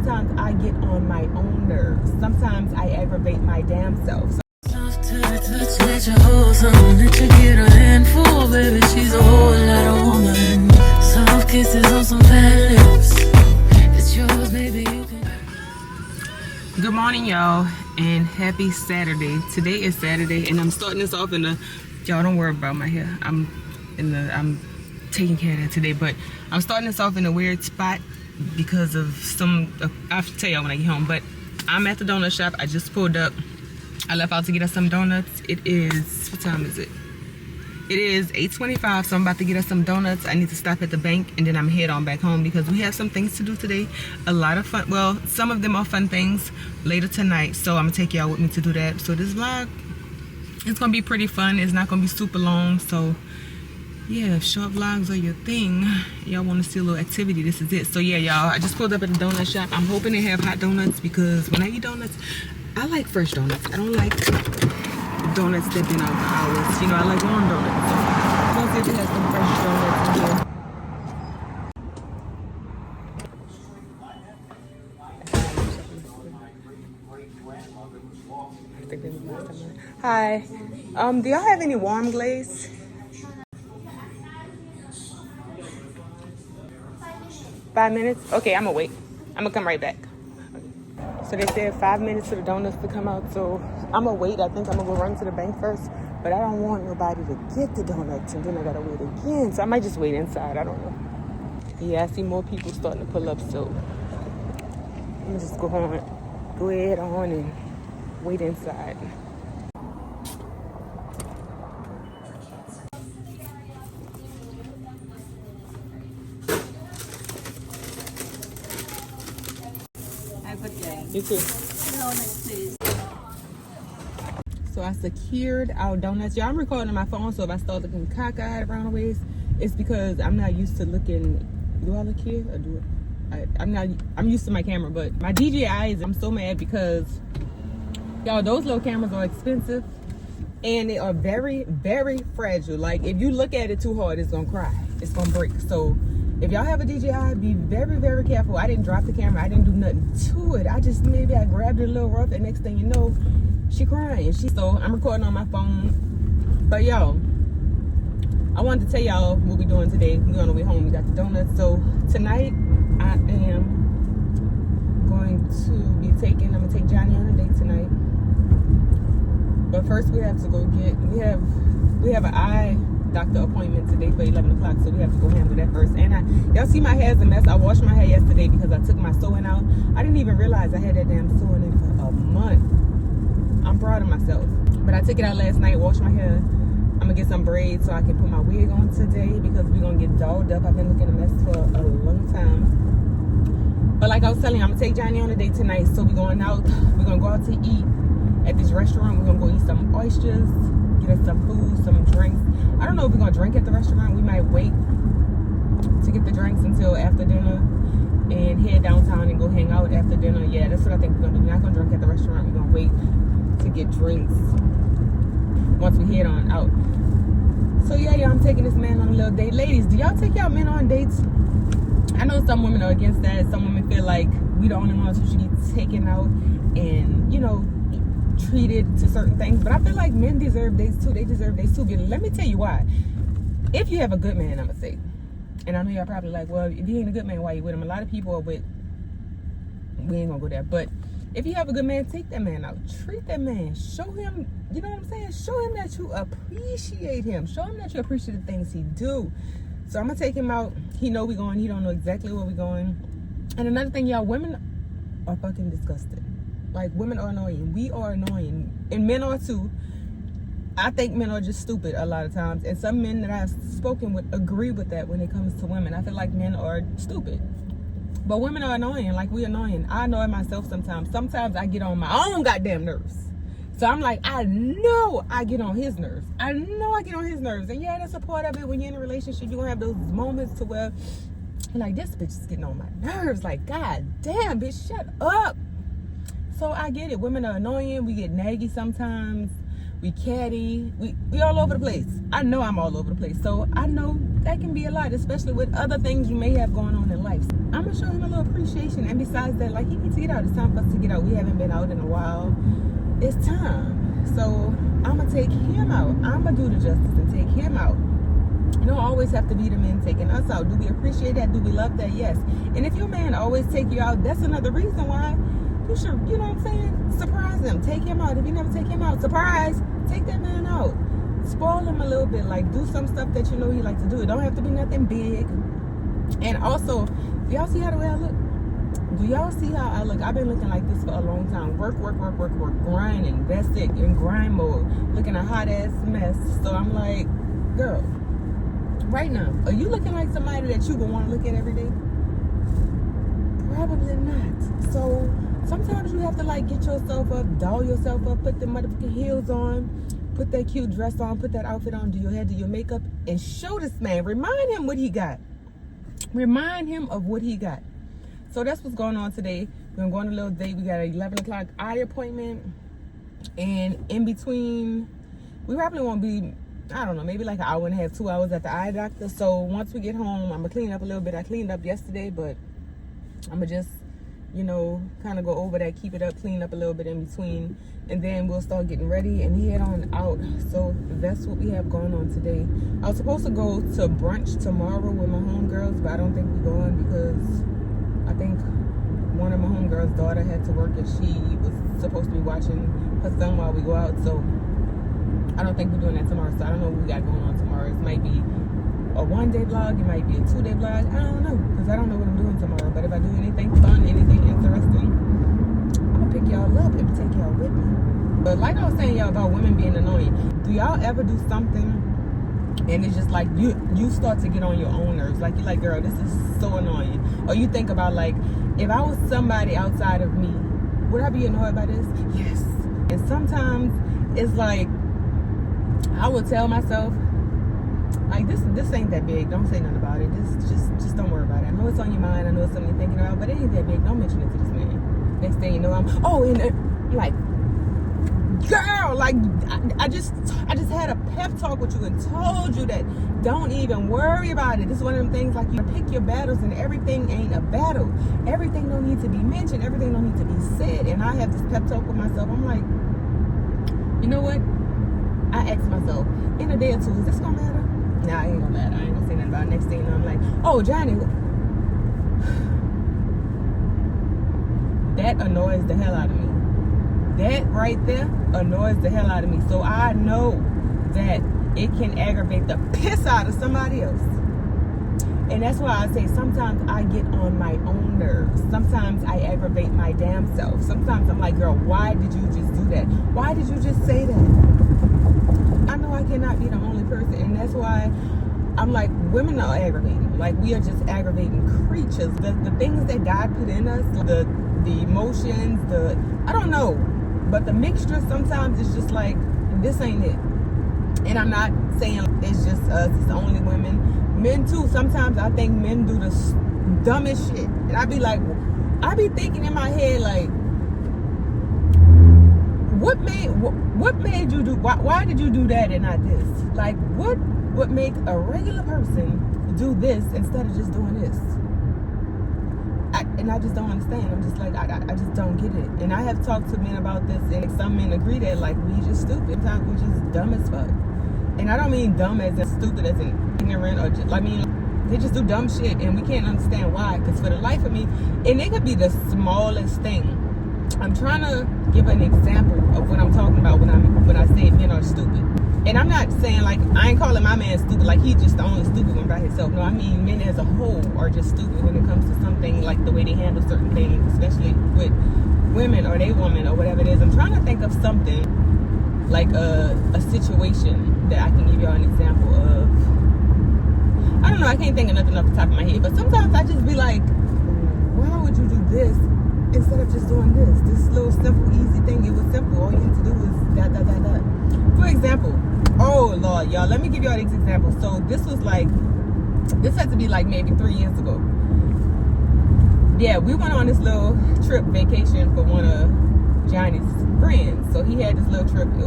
sometimes I get on my own nerves. Sometimes I aggravate my damn self. Let your hold on, let you get a handful, baby. She's a whole lot of woman. Soft kisses on some fat lips. It's yours, baby. You can. Good morning, y'all, and happy Saturday. Today is Saturday, and I'm starting this off in the. Y'all don't worry about my hair. I'm taking care of that today, but I'm starting this off in a weird spot because of some. I'll tell y'all when I get home. But I'm at the donut shop. I just pulled up. I left out to get us some donuts. It is, what time is it? It is 8:25, so I'm about to get us some donuts. I need to stop at the bank, and then I'm head on back home because we have some things to do today. A lot of fun, well, some of them are fun things later tonight, so I'm gonna take y'all with me to do that. So this vlog, it's gonna be pretty fun. It's not gonna be super long, so yeah, if short vlogs are your thing, y'all want to see a little activity, this is it. So yeah, y'all, I just pulled up at the donut shop. I'm hoping they have hot donuts because when I eat donuts, I like fresh donuts. I don't like donuts that been out for hours. You know, I like warm donuts. So let's see if it has some fresh donuts in here. Hi. Do y'all have any warm glaze? Five minutes? Okay, I'm gonna wait. I'm gonna come right back. So they said 5 minutes for the donuts to come out, so I'm gonna wait. I think I'm gonna go run to the bank first, but I don't want nobody to get the donuts and then I gotta wait again. So I might just wait inside, I don't know. Yeah, I see more people starting to pull up, so I'm gonna just go ahead on and wait inside. You too. So I secured our donuts. Y'all, I'm recording on my phone, so if I start looking cockeyed around the waist, it's because I'm not used to looking. Do I look here or do it? I'm used to my camera, but my DJIs, I'm so mad because y'all, those little cameras are expensive and they are very, very fragile. Like if you look at it too hard, it's gonna cry. It's gonna break. So if y'all have a DJI, be very, very careful. I didn't drop the camera. I didn't do nothing to it. Maybe I grabbed it a little rough, and next thing you know, she crying. So I'm recording on my phone. But y'all, I wanted to tell y'all what we're doing today. We're on the way home. We got the donuts. So tonight, I am going to be I'm gonna take Johnny on a date tonight. But first we have to go we have an eye doctor appointment today for 11 o'clock, so we have to go handle that first. And y'all see my hair's a mess. I washed my hair yesterday because I took my sewing out. I didn't even realize I had that damn sewing in for a month. I'm proud of myself. But I took it out last night, washed my hair. I'm gonna get some braids so I can put my wig on today because we're gonna get dolled up. I've been looking a mess for a long time. But like I was telling you, I'm gonna take Johnny on a date tonight. So we're going out. We're gonna go out to eat at this restaurant. We're gonna go eat some oysters, get us some food, some drinks. I don't know if we're gonna drink at the restaurant. We might wait to get the drinks until after dinner and head downtown and go hang out after dinner. Yeah, that's what I think we're gonna do. We're not gonna drink at the restaurant. We're gonna wait to get drinks once we head on out. So yeah, I'm taking this man on a little date. Ladies, do y'all take y'all men on dates? I know some women are against that. Some women feel like we the only ones who should get taken out and, you know, treated to certain things. But I feel like men deserve dates too. They deserve dates too. Let me tell you why. If you have a good man, I'm gonna say, and I know y'all probably like, well, if he ain't a good man, why you with him? A lot of people are with, we ain't gonna go there, but if you have a good man, take that man out. Treat that man. Show him, you know what I'm saying? Show him that you appreciate him. Show him that you appreciate the things he do. So I'm gonna take him out. He know we going. He don't know exactly where we going. And another thing, y'all, women are fucking disgusting. Like, women are annoying. We are annoying. And men are too. I think men are just stupid a lot of times. And some men that I've spoken with agree with that when it comes to women. I feel like men are stupid. But women are annoying. Like, we annoying. I annoy myself sometimes. Sometimes I get on my own goddamn nerves. So I'm like, I know I get on his nerves. I know I get on his nerves. And yeah, that's a part of it. When you're in a relationship, you're going to have those moments to where you're like, this bitch is getting on my nerves. Like, god damn, bitch, shut up. So I get it. Women are annoying. We get naggy sometimes. We catty. We all over the place. I know I'm all over the place. So I know that can be a lot, especially with other things you may have going on in life. I'm gonna show him a little appreciation, and besides that, like, he needs to get out. It's time for us to get out. We haven't been out in a while. It's time. So I'm gonna take him out. I'm gonna do the justice and take him out. You don't always have to be the men taking us out. Do we appreciate that? Do we love that? Yes. And if your man always take you out, that's another reason why you should, you know what I'm saying, surprise him. Take him out. If you never take him out, surprise, take that man out. Spoil him a little bit. Like, do some stuff that you know he like to do. It don't have to be nothing big. And also, y'all see how the way I look? Do y'all see how I look? I've been looking like this for a long time. Work, grinding. That's it. In grind mode. Looking a hot ass mess. So I'm like, girl, right now, are you looking like somebody that you would want to look at every day? Probably not. So sometimes you have to, like, get yourself up, doll yourself up, put the motherfucking heels on, put that cute dress on, put that outfit on, do your hair, do your makeup, and show this man. Remind him what he got. Remind him of what he got. So that's what's going on today. We're going to go on a little date. We got an 11 o'clock eye appointment. And in between, we probably won't be, I don't know, maybe like an hour and a half, 2 hours at the eye doctor. So once we get home, I'm going to clean up a little bit. I cleaned up yesterday, but I'm going to just, you know, kind of go over that, keep it up, clean up a little bit in between. And then we'll start getting ready and head on out. So that's what we have going on today. I was supposed to go to brunch tomorrow with my homegirls, but I don't think we're going because I think one of my homegirls' daughter had to work and she was supposed to be watching her son while we go out. So I don't think we're doing that tomorrow. So I don't know what we got going on tomorrow. It might be a 1-day vlog. It might be a 2-day vlog. I don't know because I don't know what I'm doing tomorrow. But if I do anything fun, anything interesting, I'm going to pick y'all up and take y'all with me. But like I was saying, y'all, about women being annoying. Do y'all ever do something and it's just like you start to get on your own nerves? Like, you're like, girl, this is so annoying. Or you think about, like, if I was somebody outside of me, would I be annoyed by this? Yes. And sometimes it's like I would tell myself, like, this ain't that big. Don't say nothing about it. Just don't worry about it. I know it's on your mind. I know it's something you're thinking about, but it ain't that big. Don't mention it to this man. Next thing you know, like, girl, like, I just had a pep talk with you and told you that don't even worry about it. This is one of them things, like, you pick your battles and everything ain't a battle. Everything don't need to be mentioned. Everything don't need to be said. And I have this pep talk with myself. I'm like, you know what? I asked myself, in a day or two, is this gonna matter? Nah, it ain't gonna matter. I ain't gonna say nothing about it. Next thing you know, I'm like, oh, Johnny. That annoys the hell out of me. That right there annoys the hell out of me. So I know that it can aggravate the piss out of somebody else. And that's why I say sometimes I get on my own nerves. Sometimes I aggravate my damn self. Sometimes I'm like, girl, why did you just do that? Why did you just say that? I know I cannot be the only person. And that's why I'm like, women are aggravating. Like, we are just aggravating creatures. The things that God put in us, the emotions, I don't know. But the mixture sometimes is just like, this ain't it. And I'm not saying it's just us, it's only women. Men too, sometimes I think men do the dumbest shit. And I be thinking in my head, like, what made you do, why did you do that and not this? Like, what would make a regular person do this instead of just doing this? And I just don't understand. I'm just like, I just don't get it. And I have talked to men about this, and some men agree that, like, we just stupid. Sometimes we just dumb as fuck. And I don't mean dumb as in stupid as in ignorant, or just, I mean, they just do dumb shit, and we can't understand why. Because for the life of me, and it could be the smallest thing. I'm trying to give an example of what I'm talking about when I say men are stupid. And I'm not saying, like, I ain't calling my man stupid, like he's just the only stupid one by himself. No, I mean men as a whole are just stupid when it comes to something, like the way they handle certain things, especially with women or they woman or whatever it is. I'm trying to think of something, like a situation that I can give y'all an example of. I don't know, I can't think of nothing off the top of my head, but sometimes I just be like, why would you do this instead of just doing this? This little simple, easy thing. It was simple. All you had to do was dot. For example, oh Lord, y'all, let me give y'all these examples. So this had to be like maybe 3 years ago. Yeah, we went on this little trip vacation for one of Johnny's friends. So he had this little trip. It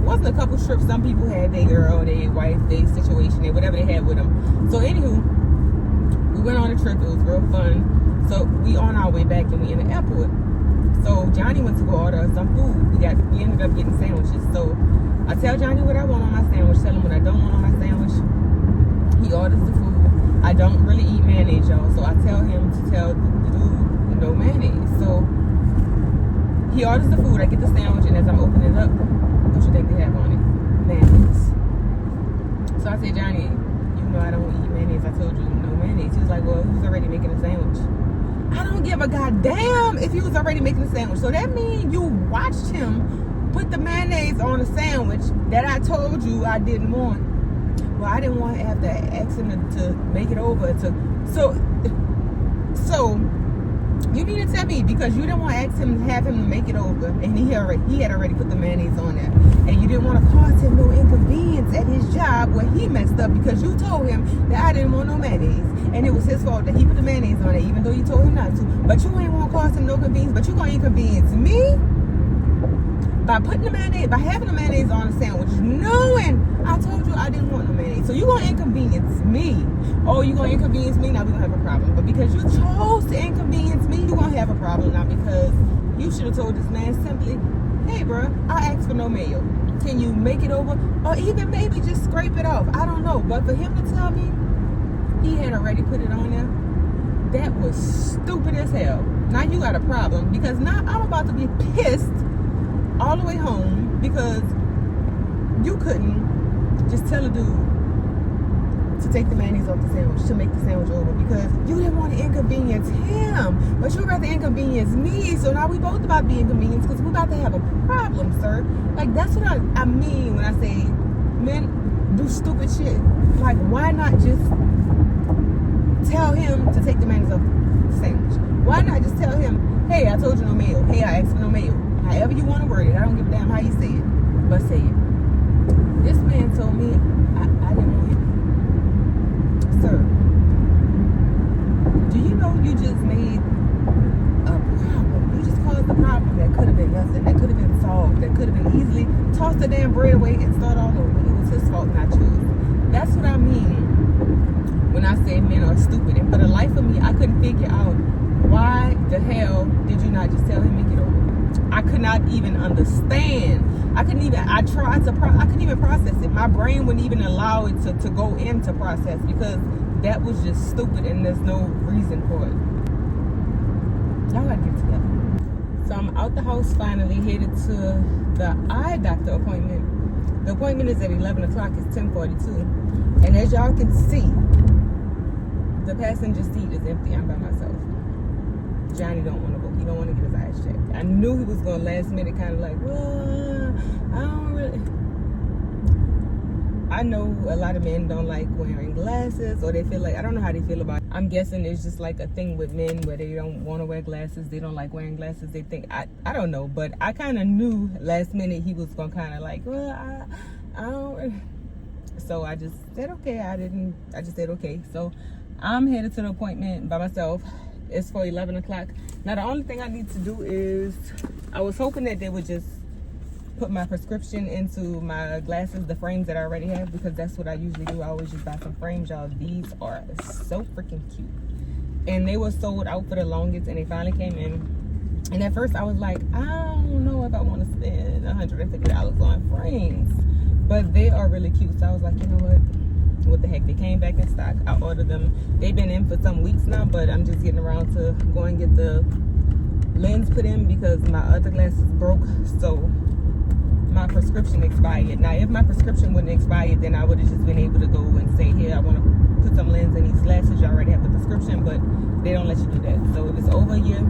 wasn't a couple trips. Some people had their girl, their wife, their situation, whatever they had with them. So anywho, we went on a trip. It was real fun. So we on our way back and we in the airport. So Johnny went to go order some food. We ended up getting sandwiches. So I tell Johnny what I want on my sandwich, tell him what I don't want on my sandwich. He orders the food. I don't really eat mayonnaise, y'all. So I tell him to tell the dude no mayonnaise. So he orders the food. I get the sandwich, and as I'm opening it up, what you think they have on it? Mayonnaise. So I said, Johnny, you know I don't eat mayonnaise. I told you no mayonnaise. He was like, well, he was already making a sandwich. I don't give a goddamn if he was already making a sandwich. So that means you watched him put the mayonnaise on a sandwich that I told you I didn't want. Well, I didn't want to have to ask him to make it over. So you need to tell me, because you didn't want to ask him to have him to make it over, and he had already put the mayonnaise on there, and you didn't want to cause him no inconvenience at his job where he messed up because you told him that I didn't want no mayonnaise, and it was his fault that he put the mayonnaise on it, even though you told him not to. But you ain't want to cause him no inconvenience, but you gonna inconvenience me by having the mayonnaise on a sandwich, knowing I told you I didn't want no mayonnaise. So you gonna inconvenience me. Oh, you gonna inconvenience me? Now we gonna have a problem. But because you chose to inconvenience me, you gonna have a problem now, because you should have told this man simply, hey bro, I asked for no mayo. Can you make it over? Or even maybe just scrape it off. I don't know. But for him to tell me he had already put it on there, that was stupid as hell. Now you got a problem, because now I'm about to be pissed all the way home because you couldn't just tell a dude to take the mayonnaise off the sandwich, to make the sandwich over, because you didn't want to inconvenience him, but you rather inconvenience me. So now we both about to be inconvenienced because we're about to have a problem, sir. Like, that's what I mean when I say men do stupid shit. Like, why not just tell him to take the mayonnaise off the sandwich? Why not just tell him, hey, I told you no mayo. Hey, I asked for no mayo. However you want to word it. I don't give a damn how you say it, but say it. This man told me I didn't want it. Sir, do you know you just made a problem? You just caused a problem that could have been nothing, that could have been solved, that could have been easily tossed the damn bread away and start all over. It was his fault, not yours. That's what I mean when I say men are stupid. And for the life of me, I couldn't figure out why the hell did you not just tell him make it over? I could not even understand. I couldn't even process it. My brain wouldn't even allow it to go into process, because that was just stupid and there's no reason for it. Y'all gotta get together. So I'm out the house finally, headed to the eye doctor appointment. The appointment is at 11 o'clock. It's 10:42. And as y'all can see, the passenger seat is empty. I'm by myself. Johnny don't want to go. He don't want to get his eyes checked. I knew he was going to last minute kind of like, well, I don't really. I know a lot of men don't like wearing glasses, or they feel like, I don't know how they feel about it. I'm guessing it's just like a thing with men where they don't want to wear glasses. They don't like wearing glasses. They think, I don't know. But I kind of knew last minute he was going to kind of like, well, I don't really. So I just said, okay. I just said, okay. So I'm headed to the appointment by myself. It's for 11 o'clock. Now, the only thing I need to do is, I was hoping that they would just put my prescription into my glasses, the frames that I already have, because that's what I usually do. I always just buy some frames, y'all. These are so freaking cute. And they were sold out for the longest, and they finally came in. And at first, I was like, I don't know if I want to spend $150 on frames. But they are really cute. So I was like, you know what the heck, they came back in stock. I ordered them. They've been in for some weeks now, but I'm just getting around to go and get the lens put in because my other glasses broke, so my prescription expired. Now, if my prescription wouldn't expire, then I would have just been able to go and say, here, I want to put some lens in these glasses. You already have the prescription, but they don't let you do that. So if it's over a year,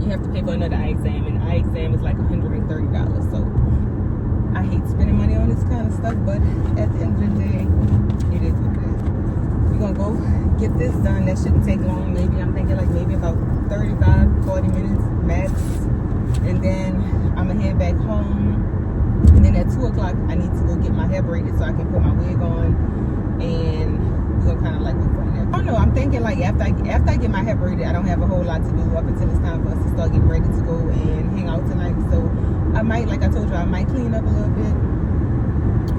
you have to pay for another eye exam, and the eye exam is like $130. So I hate spending money on this kind of stuff, but at the end of the day, it is what it is. We're gonna go get this done. That shouldn't take long. Maybe I'm thinking like maybe about 35-40 minutes max, and then I'm gonna head back home. And then at 2 o'clock, I need to go get my hair braided so I can put my wig on, and we're gonna kind of like look from there. I don't know. I'm thinking like after I get my hair braided, I don't have a whole lot to do up until it's time for us to start getting ready to go and hang out tonight. So I might, like I told you, I might clean up a little bit,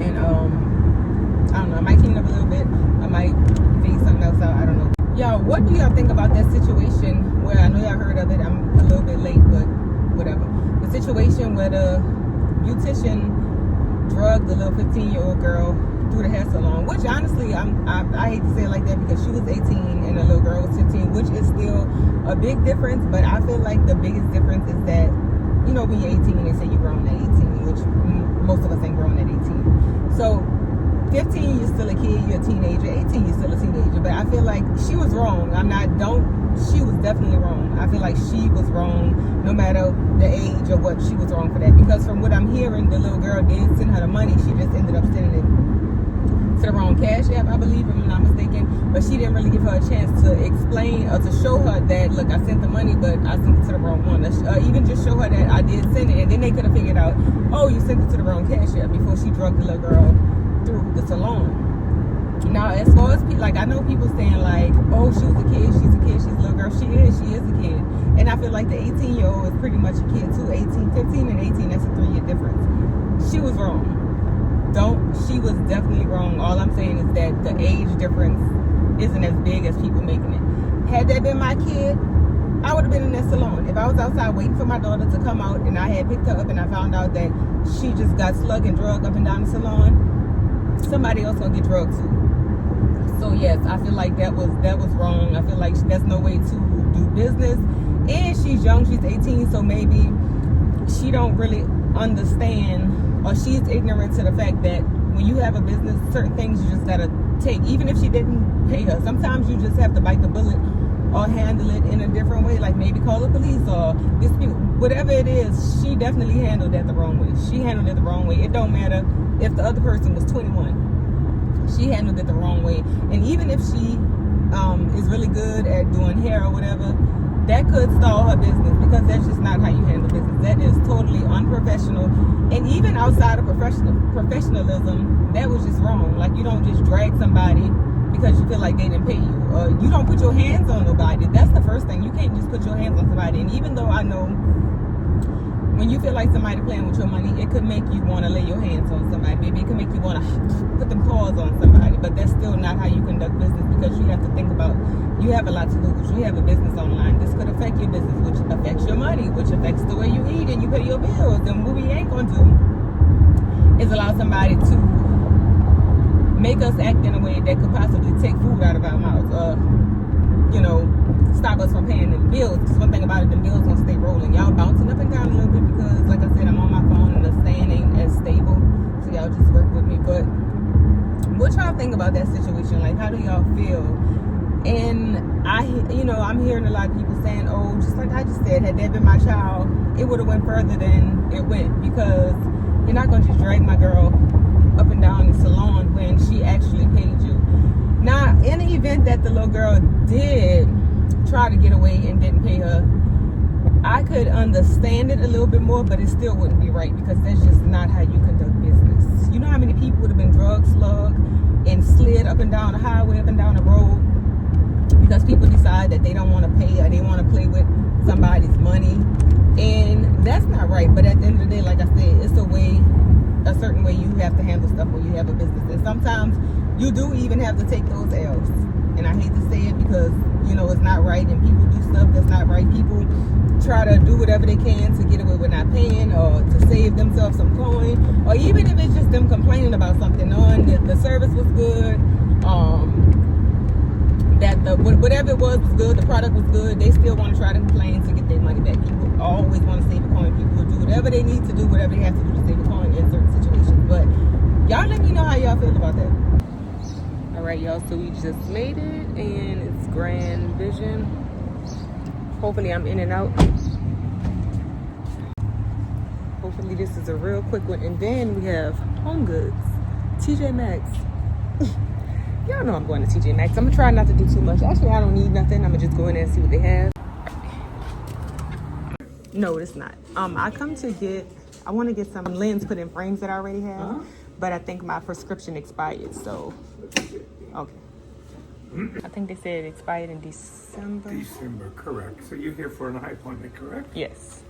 and I don't know. I might clean up a little bit. I might figure something else out. I don't know. Y'all, what do y'all think about that situation where, I know y'all heard of it, I'm a little bit late, but whatever. The situation where the beautician drugged the little 15-year-old girl through the hair salon, which honestly, I hate to say it like that because she was 18 and the little girl was 15, which is still a big difference, but I feel like the biggest difference is that, you know, when you're 18, they say you're grown at 18, which most of us ain't grown at 18. So 15, you're still a kid, you're a teenager. 18, you're still a teenager. But I feel like she was wrong. She was definitely wrong. I feel like she was wrong no matter the age or what, she was wrong for that. Because from what I'm hearing, the little girl did send her the money. She just ended up sending it to the wrong cash app, I believe, if I'm not mistaken. But she didn't really give her a chance to explain or to show her that, look, I sent the money, but I sent it to the wrong one. Even just show her that I did send it. And then they could have figured out, oh, you sent it to the wrong cash app before she drugged the little girl through the salon. Now, as far as like, I know people saying like, oh, she was a kid, she's a little girl. She is a kid. And I feel like the 18-year-old is pretty much a kid too. 15 and 18, that's a 3-year difference. She was wrong. She was definitely wrong. All I'm saying is that the age difference isn't as big as people making it. Had that been my kid, I would have been in that salon. If I was outside waiting for my daughter to come out and I had picked her up and I found out that she just got slugged and drugged up and down the salon, somebody else gonna get drugged too. So yes, I feel like that was wrong. I feel like that's no way to do business. And she's young, she's 18, so maybe she don't really understand, or she's ignorant to the fact that when you have a business, certain things you just gotta take. Even if she didn't pay her, sometimes you just have to bite the bullet or handle it in a different way, like maybe call the police or dispute. Whatever it is, she definitely handled that the wrong way. She handled it the wrong way. It don't matter if the other person was 21. She handled it the wrong way. And even if she is really good at doing hair or whatever, that could stall her business, because that's just not how you handle business. That is totally unprofessional. And even outside of professionalism, that was just wrong. Like, you don't just drag somebody because you feel like they didn't pay you. Or you don't put your hands on nobody. That's the first thing. You can't just put your hands on somebody. And even though I know when you feel like somebody playing with your money, it could make you want to lay your hands on somebody. Maybe it could make you want to put them paws on somebody. But that's still not how you conduct business, because you have to think about, you have a lot to lose. You have a business online. This could affect your business, which affects your money, which affects the way you eat and you pay your bills. And what we ain't going to do is allow somebody to make us act in a way that could possibly take food out of our mouths, or, you know, stop us from paying the bills. Because one thing about it, the bills gonna stay rolling. Y'all bouncing up and down a little bit because, like I said, I'm on my phone and the stand ain't as stable. So y'all just work with me. But what y'all think about that situation? Like, how do y'all feel? And I'm hearing a lot of people saying, oh, just like I just said, had that been my child, it would have went further than it went, because you're not gonna just drag my girl up and down the salon when she actually paid you. Now, in the event that the little girl did try to get away and didn't pay her, I could understand it a little bit more, but it still wouldn't be right, because that's just not how you conduct business. You know how many people would have been drug slugged and slid up and down the highway, up and down the road, because people decide that they don't want to pay or they want to play with somebody's money. And that's not right. But at the end of the day, like I said, it's a certain way you have to handle stuff when you have a business. And sometimes you do even have to take those L's. And I hate to say it, because, you know, it's not right, and people do stuff that's not right. People try to do whatever they can to get away with not paying, or to save themselves some coin, or even if it's just them complaining about something, knowing that the service was good, that whatever it was good, the product was good, they still want to try to complain to get their money back. People always want to save a coin. People will do whatever they need to do, whatever they have to do to save a coin in certain situations. But y'all let me know how y'all feel about that. All right, y'all, so we just made it, and it's Grand Vision. Hopefully I'm in and out. Hopefully this is a real quick one. And then we have Home Goods, TJ Maxx. Y'all know I'm going to TJ Maxx. I'm gonna try not to do too much. Actually, I don't need nothing. I'm gonna just go in there and see what they have. No, it's not. I want to get some lens put in frames that I already have, but I think my prescription expired, so okay. I think they said it expired in December. December, correct. So you're here for an eye appointment, correct? Yes.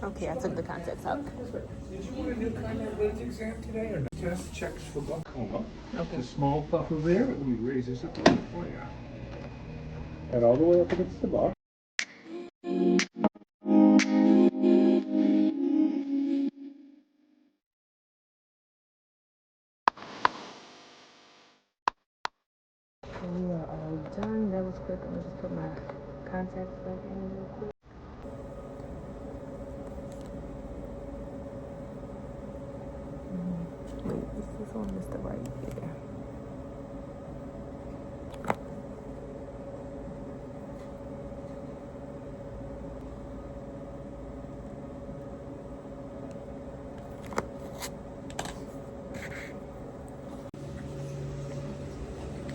Okay, I took the contacts out. Did you want a new contact lens exam today or not? Test checks for glaucoma. Okay. The small puffer there, let me raise this up a little for you. And all the way up against the box. We are all done. That was quick. I'm gonna just put my contacts back in real quick. Wait, is this one Mr. Right? Yeah.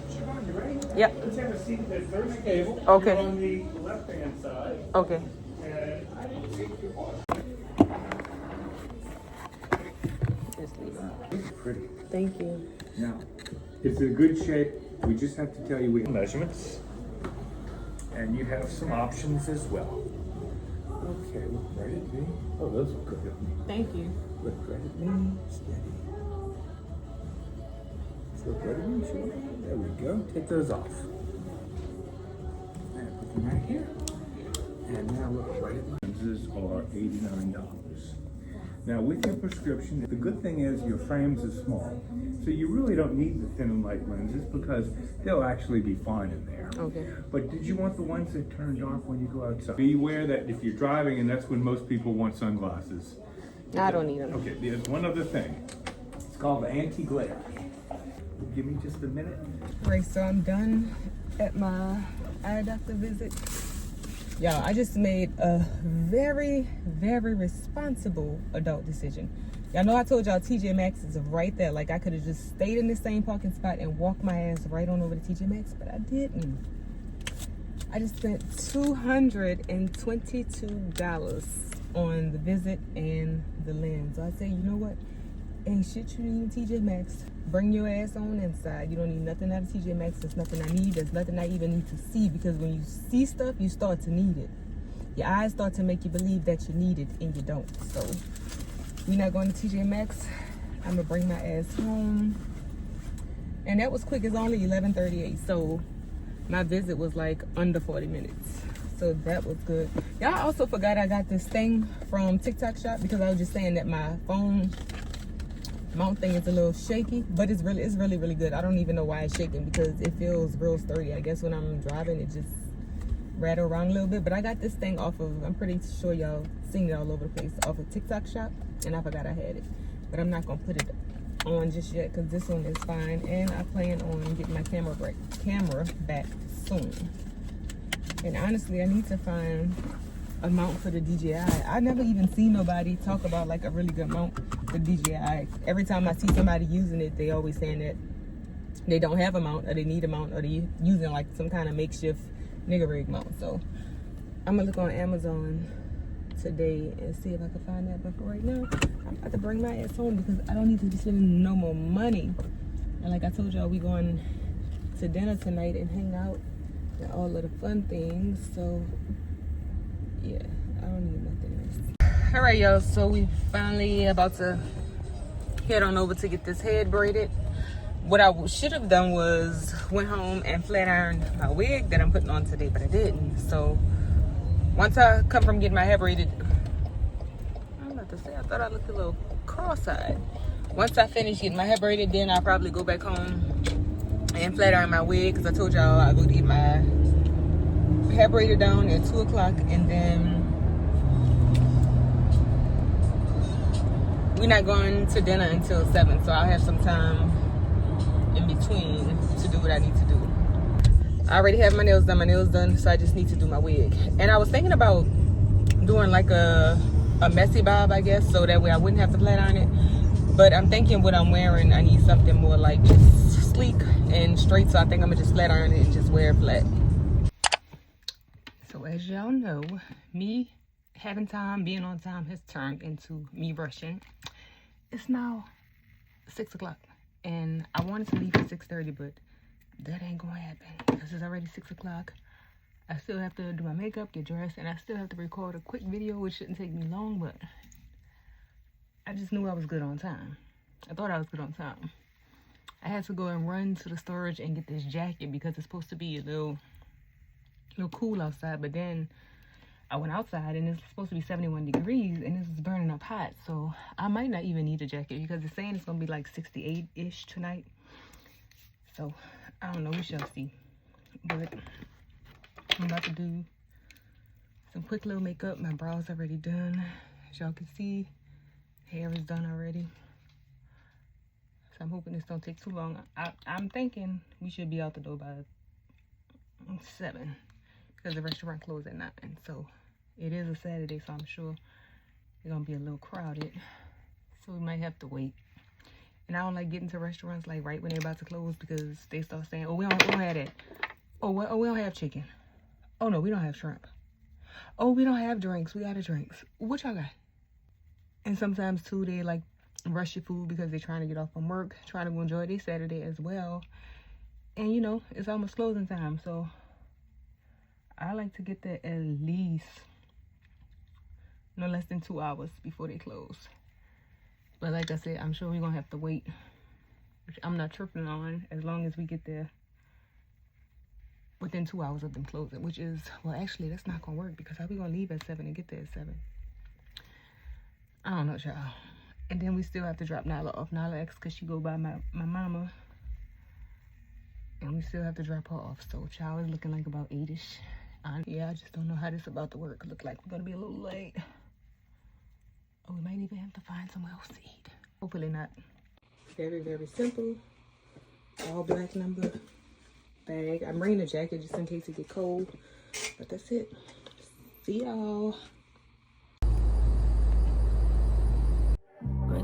Siobhan, you ready? Yep. Let's have a seat at the first table. Okay. You're on the left-hand side. Okay. And I will take your order. Just leave it. It's pretty. Thank you. Now, it's in good shape. We just have to tell you we have measurements. And you have some options as well. Okay, look right at me. Oh, those look good at me. Thank you. Look right at me. Steady. Look right at me. Sure. There we go. Take those off. And put them right here. And now look right at me. Lenses are $89. Now with your prescription, the good thing is your frames are small. So you really don't need the thin and light lenses because they'll actually be fine in there. Okay. But did you want the ones that turn dark when you go outside? Be aware that if you're driving, and that's when most people want sunglasses. I don't need them. Okay, there's one other thing. It's called the anti-glare. Give me just a minute. Right, so I'm done at my eye doctor visit. Y'all, I just made a very, very responsible adult decision. Y'all know I told y'all TJ Maxx is right there. Like I could have just stayed in the same parking spot and walked my ass right on over to TJ Maxx, but I didn't. I just spent $222 on the visit and the lens. So I said, you know what? Ain't shit you need in TJ Maxx. Bring your ass on inside. You don't need nothing out of TJ Maxx. There's nothing I need. There's nothing I even need to see, because when you see stuff, you start to need it. Your eyes start to make you believe that you need it and you don't. So we're not going to TJ Maxx. I'm gonna bring my ass home. And that was quick. It's only 11:38. So my visit was like under 40 minutes. So that was good. Y'all also forgot I got this thing from TikTok Shop, because I was just saying that my phone mount thing is a little shaky, but it's really good. I don't even know why it's shaking, because it feels real sturdy. I guess when I'm driving it just rattle around a little bit. But I got this thing off of, I'm pretty sure y'all seen it all over the place, off of TikTok Shop, and I forgot I had it. But I'm not gonna put it on just yet, because this one is fine, and I plan on getting my camera back soon. And honestly, I need to find a mount for the DJI. I never even seen nobody talk about like a really good mount for DJI. Every time I see somebody using it, they always saying that they don't have a mount, or they need a mount, or they using like some kind of makeshift nigga rig mount. So I'm gonna look on Amazon today and see if I can find that. But for right now, I'm about to bring my ass home, because I don't need to be spending no more money. And like I told y'all, we going to dinner tonight and hang out and all of the fun things. So yeah, I don't need nothing else. All right, y'all, so we finally about to head on over to get this head braided. What I should have done was went home and flat ironed my wig that I'm putting on today, but I didn't. So once I come from getting my hair braided, I'm about to say, I thought I looked a little cross-eyed. Once I finish getting my hair braided, then I'll probably go back home and flat iron my wig, because I told y'all I go to get my hair braided down at 2 o'clock, and then we're not going to dinner until 7, so I'll have some time in between to do what I need to do. I already have my nails done, so I just need to do my wig. And I was thinking about doing like a messy bob, I guess, so that way I wouldn't have to flat iron it. But I'm thinking what I'm wearing, I need something more like just sleek and straight, so I think I'm gonna just flat iron it and just wear it flat. So as y'all know, me having time, being on time has turned into me rushing. It's now 6 o'clock and I wanted to leave at 6:30, but that ain't gonna happen because it's already 6 o'clock. I still have to do my makeup, get dressed, and I still have to record a quick video, which shouldn't take me long, but I just knew I was good on time. I thought I was good on time. I had to go and run to the storage and get this jacket because it's supposed to be a little cool outside, but then I went outside and it's supposed to be 71 degrees and this is burning up hot, so I might not even need a jacket because it's saying it's gonna be like 68-ish tonight. So I don't know, we shall see. But I'm about to do some quick little makeup. My brows already done, as y'all can see. Hair is done already, so I'm hoping this don't take too long. I'm thinking we should be out the door by 7 because the restaurant closed at 9. So it is a Saturday, so I'm sure it's gonna be a little crowded, so we might have to wait. And I don't like getting to restaurants like right when they're about to close because they start saying, oh, we don't have that. Oh, we don't have chicken. Oh no, we don't have shrimp. Oh, we don't have drinks. We got drinks. What y'all got? And sometimes too, they like rush your food because they're trying to get off from work, trying to enjoy their Saturday as well. And you know, it's almost closing time, so I like to get there at least no less than 2 hours before they close. But like I said, I'm sure we're gonna have to wait, which I'm not tripping on, as long as we get there within 2 hours of them closing, which is, well, actually that's not gonna work because how we gonna leave at 7 and get there at 7? I don't know, y'all. And then we still have to drop Nyla off. Nyla X, because she go by my mama. And we still have to drop her off. So child is looking like about 8-ish. Yeah, I just don't know how this about to work. Look like we're going to be a little late. Oh, we might even have to find somewhere else to eat. Hopefully not. Very, very simple. All black number bag. I'm bringing a jacket just in case it get cold. But that's it. See y'all.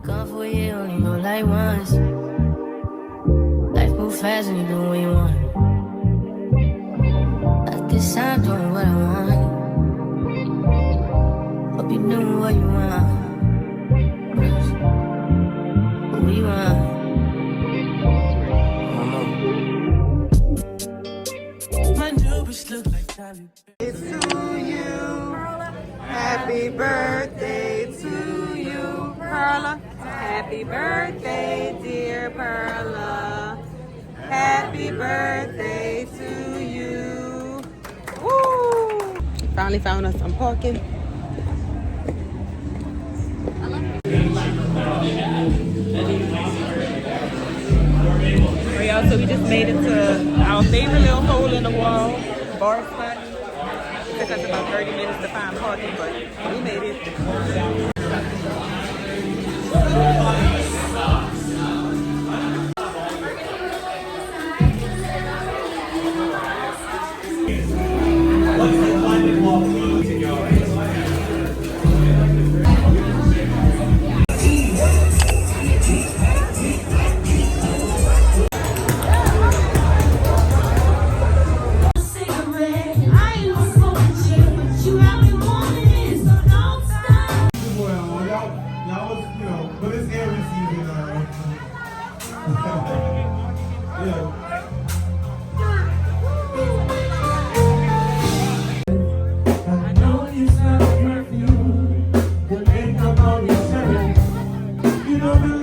Gone for a year, only know like once. Life move fast and you do what you want. At this time, doing what I want. Hope you doing what you want. What you want. My new bitch look like Tommy. It's to you. Happy birthday to you, Perla. Happy birthday, dear Perla. Happy birthday to you. Woo! Finally found us some parking. Alright, y'all, so we just made it to our favorite little hole in the wall bar spot. It took us about 30 minutes to find parking, but we made it. You know